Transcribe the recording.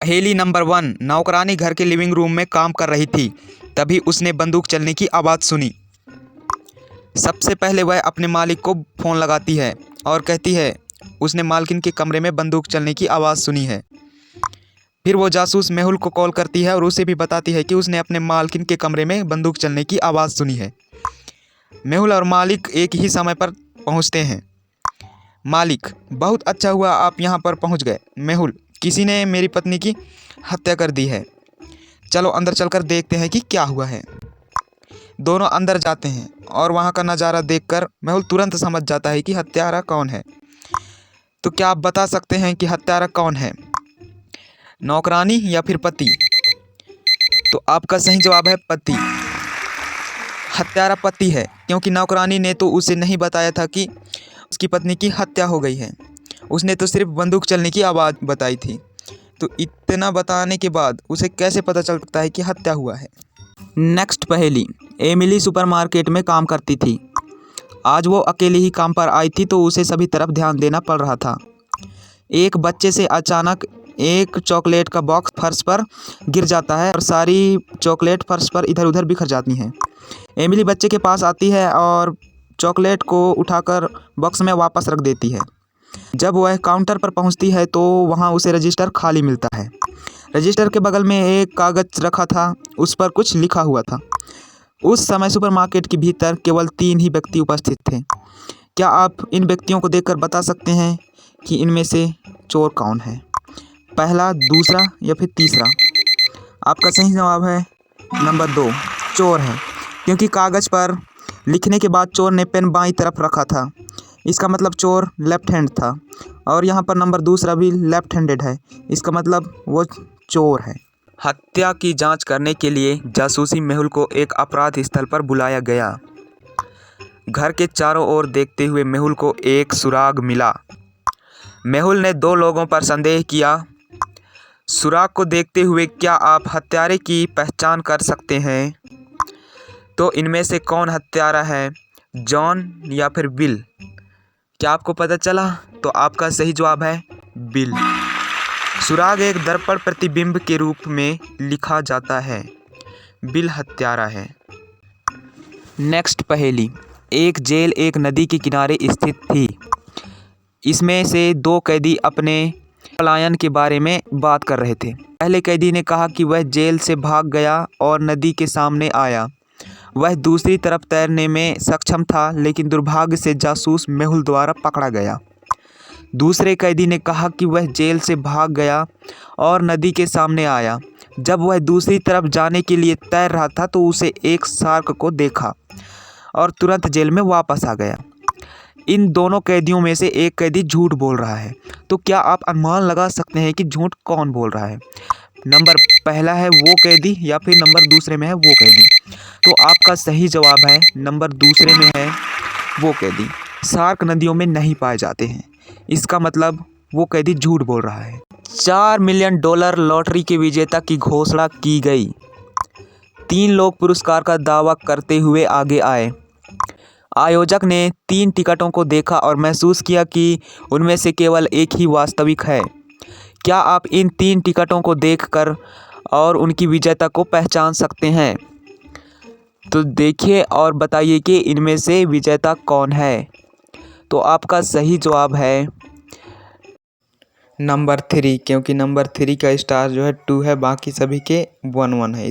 पहेली नंबर 1। नौकरानी घर के लिविंग रूम में काम कर रही थी, तभी उसने बंदूक चलने की आवाज़ सुनी। सबसे पहले वह अपने मालिक को फ़ोन लगाती है और कहती है उसने मालकिन के कमरे में बंदूक चलने की आवाज़ सुनी है। फिर वो जासूस मेहुल को कॉल करती है और उसे भी बताती है कि उसने अपने मालकिन के कमरे में बंदूक चलने की आवाज़ सुनी है। मेहुल और मालिक एक ही समय पर पहुंचते हैं। मालिक: बहुत अच्छा हुआ आप यहाँ पर पहुँच गए। मेहुल: किसी ने मेरी पत्नी की हत्या कर दी है। चलो अंदर चलकर देखते हैं कि क्या हुआ है। दोनों अंदर जाते हैं और वहाँ का नज़ारा देखकर मेहुल तुरंत समझ जाता है कि हत्यारा कौन है। तो क्या आप बता सकते हैं कि हत्यारा कौन है, नौकरानी या फिर पति? तो आपका सही जवाब है पति। हत्यारा पति है, क्योंकि नौकरानी ने तो उसे नहीं बताया था कि उसकी पत्नी की हत्या हो गई है। उसने तो सिर्फ बंदूक चलने की आवाज़ बताई थी। तो इतना बताने के बाद उसे कैसे पता चल सकता है कि हत्या हुआ है। नेक्स्ट पहेली। एमिली सुपरमार्केट में काम करती थी। आज वो अकेली ही काम पर आई थी तो उसे सभी तरफ ध्यान देना पड़ रहा था। एक बच्चे से अचानक एक चॉकलेट का बॉक्स फर्श पर गिर जाता है और सारी चॉकलेट फर्श पर इधर उधर बिखर जाती हैं। एमिली बच्चे के पास आती है और चॉकलेट को उठाकर बॉक्स में वापस रख देती है। जब वह काउंटर पर पहुंचती है तो वहां उसे रजिस्टर खाली मिलता है। रजिस्टर के बगल में एक कागज़ रखा था, उस पर कुछ लिखा हुआ था। उस समय सुपरमार्केट के भीतर केवल 3 ही व्यक्ति उपस्थित थे। क्या आप इन व्यक्तियों को देखकर बता सकते हैं कि इनमें से चोर कौन है, पहला, दूसरा या फिर तीसरा? आपका सही जवाब है नंबर 2, चोर है, क्योंकि कागज़ पर लिखने के बाद चोर ने पेन बाईं तरफ रखा था। इसका मतलब चोर लेफ्ट हैंड था और यहाँ पर नंबर दूसरा भी लेफ्ट हैंडेड है, इसका मतलब वो चोर है। हत्या की जांच करने के लिए जासूसी मेहुल को एक अपराध स्थल पर बुलाया गया। घर के चारों ओर देखते हुए मेहुल को एक सुराग मिला। मेहुल ने 2 लोगों पर संदेह किया। सुराग को देखते हुए क्या आप हत्यारे की पहचान कर सकते हैं? तो इनमें से कौन हत्यारा है, जॉन या फिर बिल? क्या आपको पता चला? तो आपका सही जवाब है बिल। सुराग एक दर्पण प्रतिबिंब के रूप में लिखा जाता है। बिल हत्यारा है। नेक्स्ट पहेली। एक जेल एक नदी के किनारे स्थित थी। इसमें से 2 कैदी अपने पलायन के बारे में बात कर रहे थे। पहले कैदी ने कहा कि वह जेल से भाग गया और नदी के सामने आया। वह दूसरी तरफ तैरने में सक्षम था, लेकिन दुर्भाग्य से जासूस मेहुल द्वारा पकड़ा गया। दूसरे कैदी ने कहा कि वह जेल से भाग गया और नदी के सामने आया। जब वह दूसरी तरफ जाने के लिए तैर रहा था तो उसे एक शार्क को देखा और तुरंत जेल में वापस आ गया। इन दोनों कैदियों में से एक कैदी झूठ बोल रहा है। तो क्या आप अनुमान लगा सकते हैं कि झूठ कौन बोल रहा है? नंबर पहला है वो कैदी या फिर नंबर दूसरे में है वो कैदी? तो आपका सही जवाब है नंबर दूसरे में है वो कैदी। शार्क नदियों में नहीं पाए जाते हैं, इसका मतलब वो कैदी झूठ बोल रहा है। $4 मिलियन लॉटरी के विजेता की घोषणा की गई। 3 लोग पुरस्कार का दावा करते हुए आगे आए। आयोजक ने 3 टिकटों को देखा और महसूस किया कि उनमें से केवल एक ही वास्तविक है। क्या आप इन 3 टिकटों को देखकर और उनकी विजेता को पहचान सकते हैं? तो देखिए और बताइए कि इनमें से विजेता कौन है। तो आपका सही जवाब है नंबर 3, क्योंकि नंबर 3 का स्टार जो है 2 है, बाकी सभी के 1 1 है।